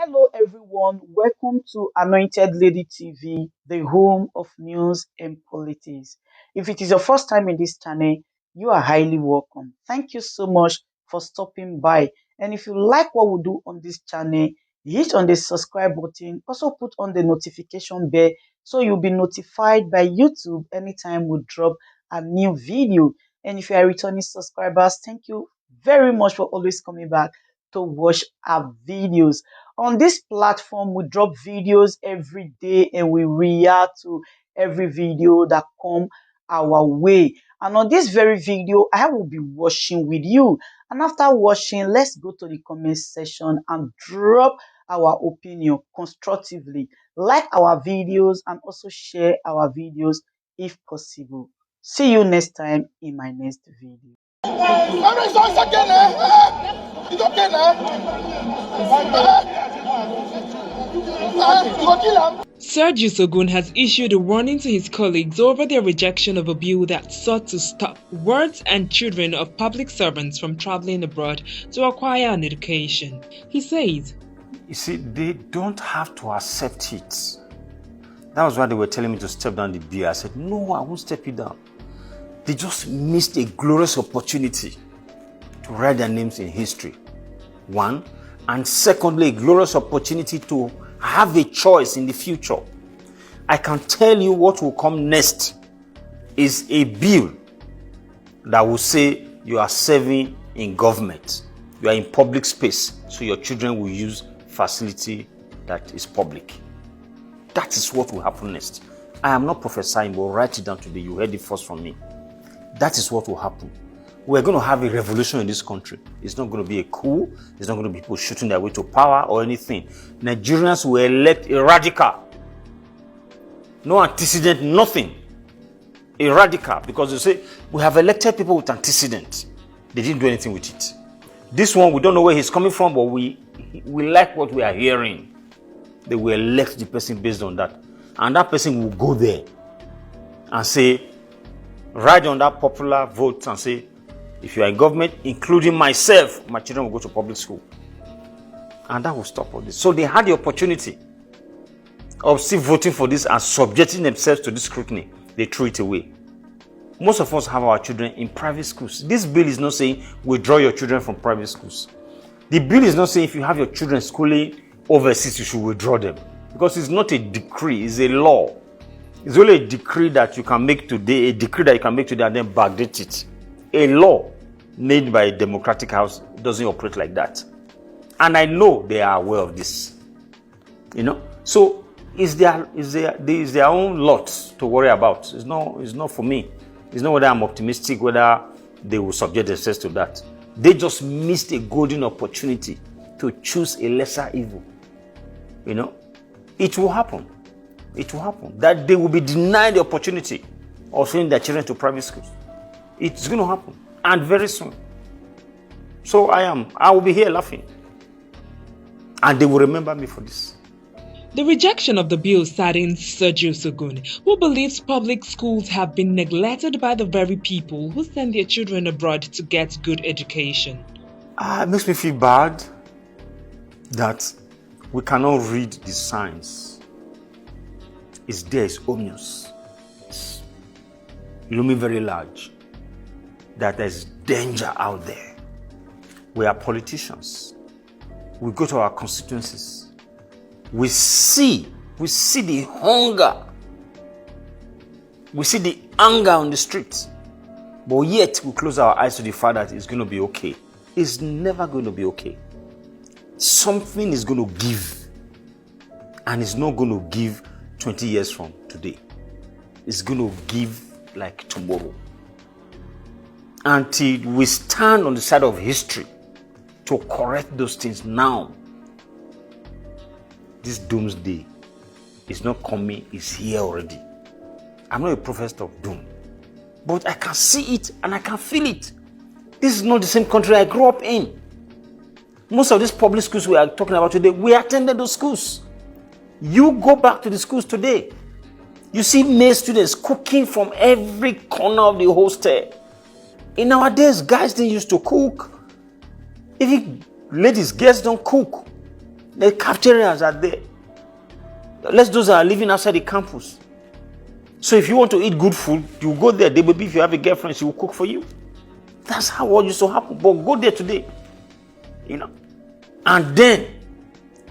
Hello, everyone. Welcome to Anointed Lady TV, the home of news and politics. If it is your first time in this channel, you are highly welcome. Thank you so much for stopping by. And if you like what we do on this channel, hit on the subscribe button. Also put on the notification bell so you'll be notified by YouTube anytime we drop a new video. And if you are returning subscribers, thank you very much for always coming back to watch our videos. On this platform, we drop videos every day and we react to every video that come our way. And on this very video, I will be watching with you. And after watching, let's go to the comment section and drop our opinion constructively. Like our videos and also share our videos if possible. See you next time in my next video. Sergius has issued a warning to his colleagues over their rejection of a bill that sought to stop wards and children of public servants from traveling abroad to acquire an education. He says, "You see, they don't have to accept it." That was why they were telling me to step down the bill. I said, no, I won't step it down. They just missed a glorious opportunity to write their names in history. One. And secondly, a glorious opportunity to have a choice in the future. I can tell you what will come next is a bill that will say you are serving in government. You are in public space, so your children will use facility that is public. That is what will happen next. I am not prophesying, but write it down today. You heard it first from me. That is what will happen. We're going to have a revolution in this country. It's not going to be a coup. It's not going to be people shooting their way to power or anything. Nigerians will elect a radical. No antecedent, nothing. A radical. Because they say, we have elected people with antecedent. They didn't do anything with it. This one, we don't know where he's coming from, but we like what we are hearing. They will elect the person based on that. And that person will go there and say, write on that popular vote and say, if you are in government, including myself, my children will go to public school. And that will stop all this. So they had the opportunity of still voting for this and subjecting themselves to this scrutiny. They threw it away. Most of us have our children in private schools. This bill is not saying withdraw your children from private schools. The bill is not saying if you have your children schooling overseas, you should withdraw them. Because it's not a decree, it's a law. It's only a decree that you can make today, and then backdate it. A law made by a democratic house doesn't operate like that. And I know they are aware of this. So it's their own lot to worry about. It's not for me. It's not whether I'm optimistic, whether they will subject themselves to that. They just missed a golden opportunity to choose a lesser evil. It will happen. It will happen. That they will be denied the opportunity of sending their children to private schools. It's going to happen. And very soon. So I will be here laughing. And they will remember me for this. The rejection of the bill saddens Sergius, who believes public schools have been neglected by the very people who send their children abroad to get good education. It makes me feel bad that we cannot read the signs. It's there, it's ominous. It's looming very large. That there's danger out there. We are politicians. We go to our constituencies. We see the hunger. We see the anger on the streets. But yet we close our eyes to the fact that it's going to be okay. It's never going to be okay. Something is going to give. And it's not going to give 20 years from today. It's going to give like tomorrow. Until we stand on the side of history to correct those things now. This doomsday is not coming, it's here already. I'm not a prophet of doom. But I can see it and I can feel it. This is not the same country I grew up in. Most of these public schools we are talking about today, we attended those schools. You go back to the schools today. You see male students cooking from every corner of the hostel. In our days, guys didn't used to cook. Even ladies, girls don't cook. The cafeterias are there. Let those that are living outside the campus. So if you want to eat good food, you go there. Maybe if you have a girlfriend, she will cook for you. That's how what used to happen. But go there today. And then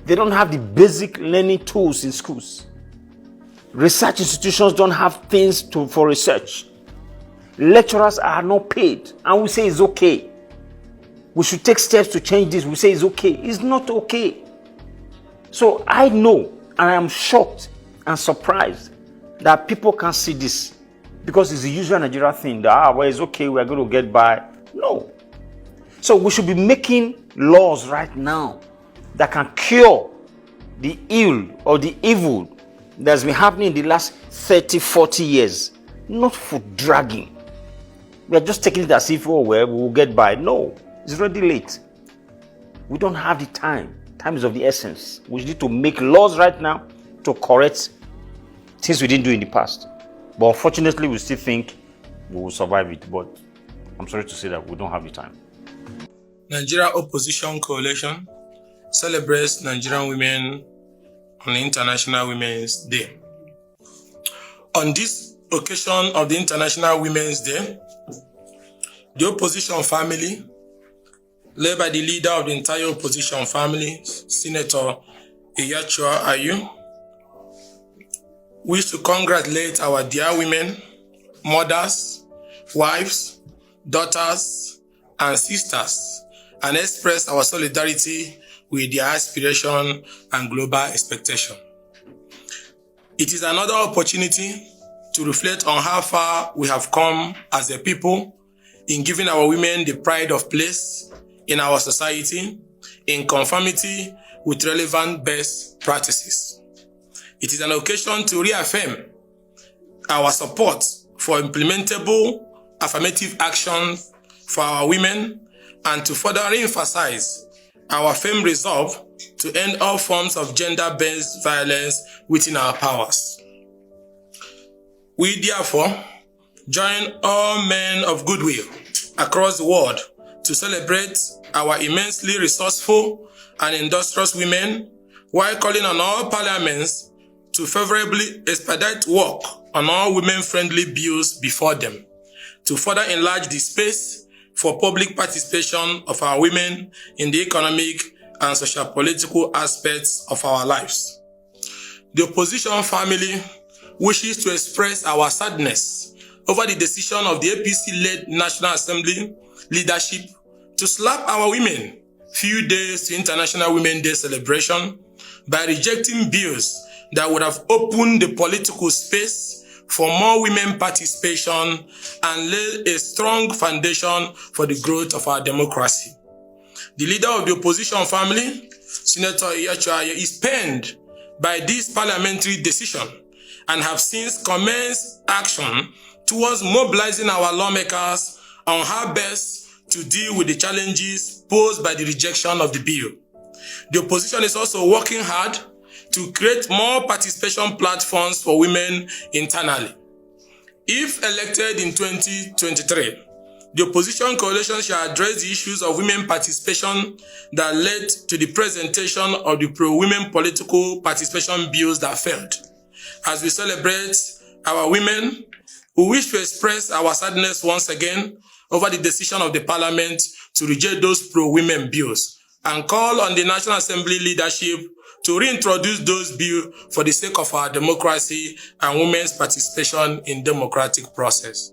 they don't have the basic learning tools in schools. Research institutions don't have things for research. Lecturers are not paid, and we say it's okay. We should take steps to change this. We say it's okay. It's not okay. So I know, and I am shocked and surprised that people can't see this, because it's the usual Nigeria thing that, well, it's okay, we're going to get by. No. So we should be making laws right now that can cure the ill or the evil that's been happening in the last 30, 40 years. Not for dragging. We are just taking it as if, oh, well, we will get by. No, it's already late. We don't have the time. Time is of the essence. We need to make laws right now to correct things we didn't do in the past. But unfortunately, we still think we will survive it. But I'm sorry to say that we don't have the time. Nigeria Opposition Coalition celebrates Nigerian women on International Women's Day. On this occasion of the International Women's Day, the opposition family, led by the leader of the entire opposition family, Senator Sèériøůs, wish to congratulate our dear women, mothers, wives, daughters, and sisters, and express our solidarity with their aspiration and global expectation. It is another opportunity to reflect on how far we have come as a people in giving our women the pride of place in our society in conformity with relevant best practices. It is an occasion to reaffirm our support for implementable affirmative action for our women and to further re-emphasize our firm resolve to end all forms of gender-based violence within our powers. We therefore join all men of goodwill across the world to celebrate our immensely resourceful and industrious women, while calling on all parliaments to favorably expedite work on all women-friendly bills before them, to further enlarge the space for public participation of our women in the economic and social-political aspects of our lives. The opposition family wishes to express our sadness over the decision of the APC-led National Assembly leadership to slap our women few days to International Women's Day celebration by rejecting bills that would have opened the political space for more women participation and laid a strong foundation for the growth of our democracy. The leader of the opposition family, Senator Sèériøůs, is pained by this parliamentary decision and have since commenced action towards mobilizing our lawmakers on how best to deal with the challenges posed by the rejection of the bill. The opposition is also working hard to create more participation platforms for women internally. If elected in 2023, the opposition coalition shall address the issues of women participation that led to the presentation of the pro-women political participation bills that failed. As we celebrate our women, we wish to express our sadness once again over the decision of the Parliament to reject those pro-women bills and call on the National Assembly leadership to reintroduce those bills for the sake of our democracy and women's participation in democratic process.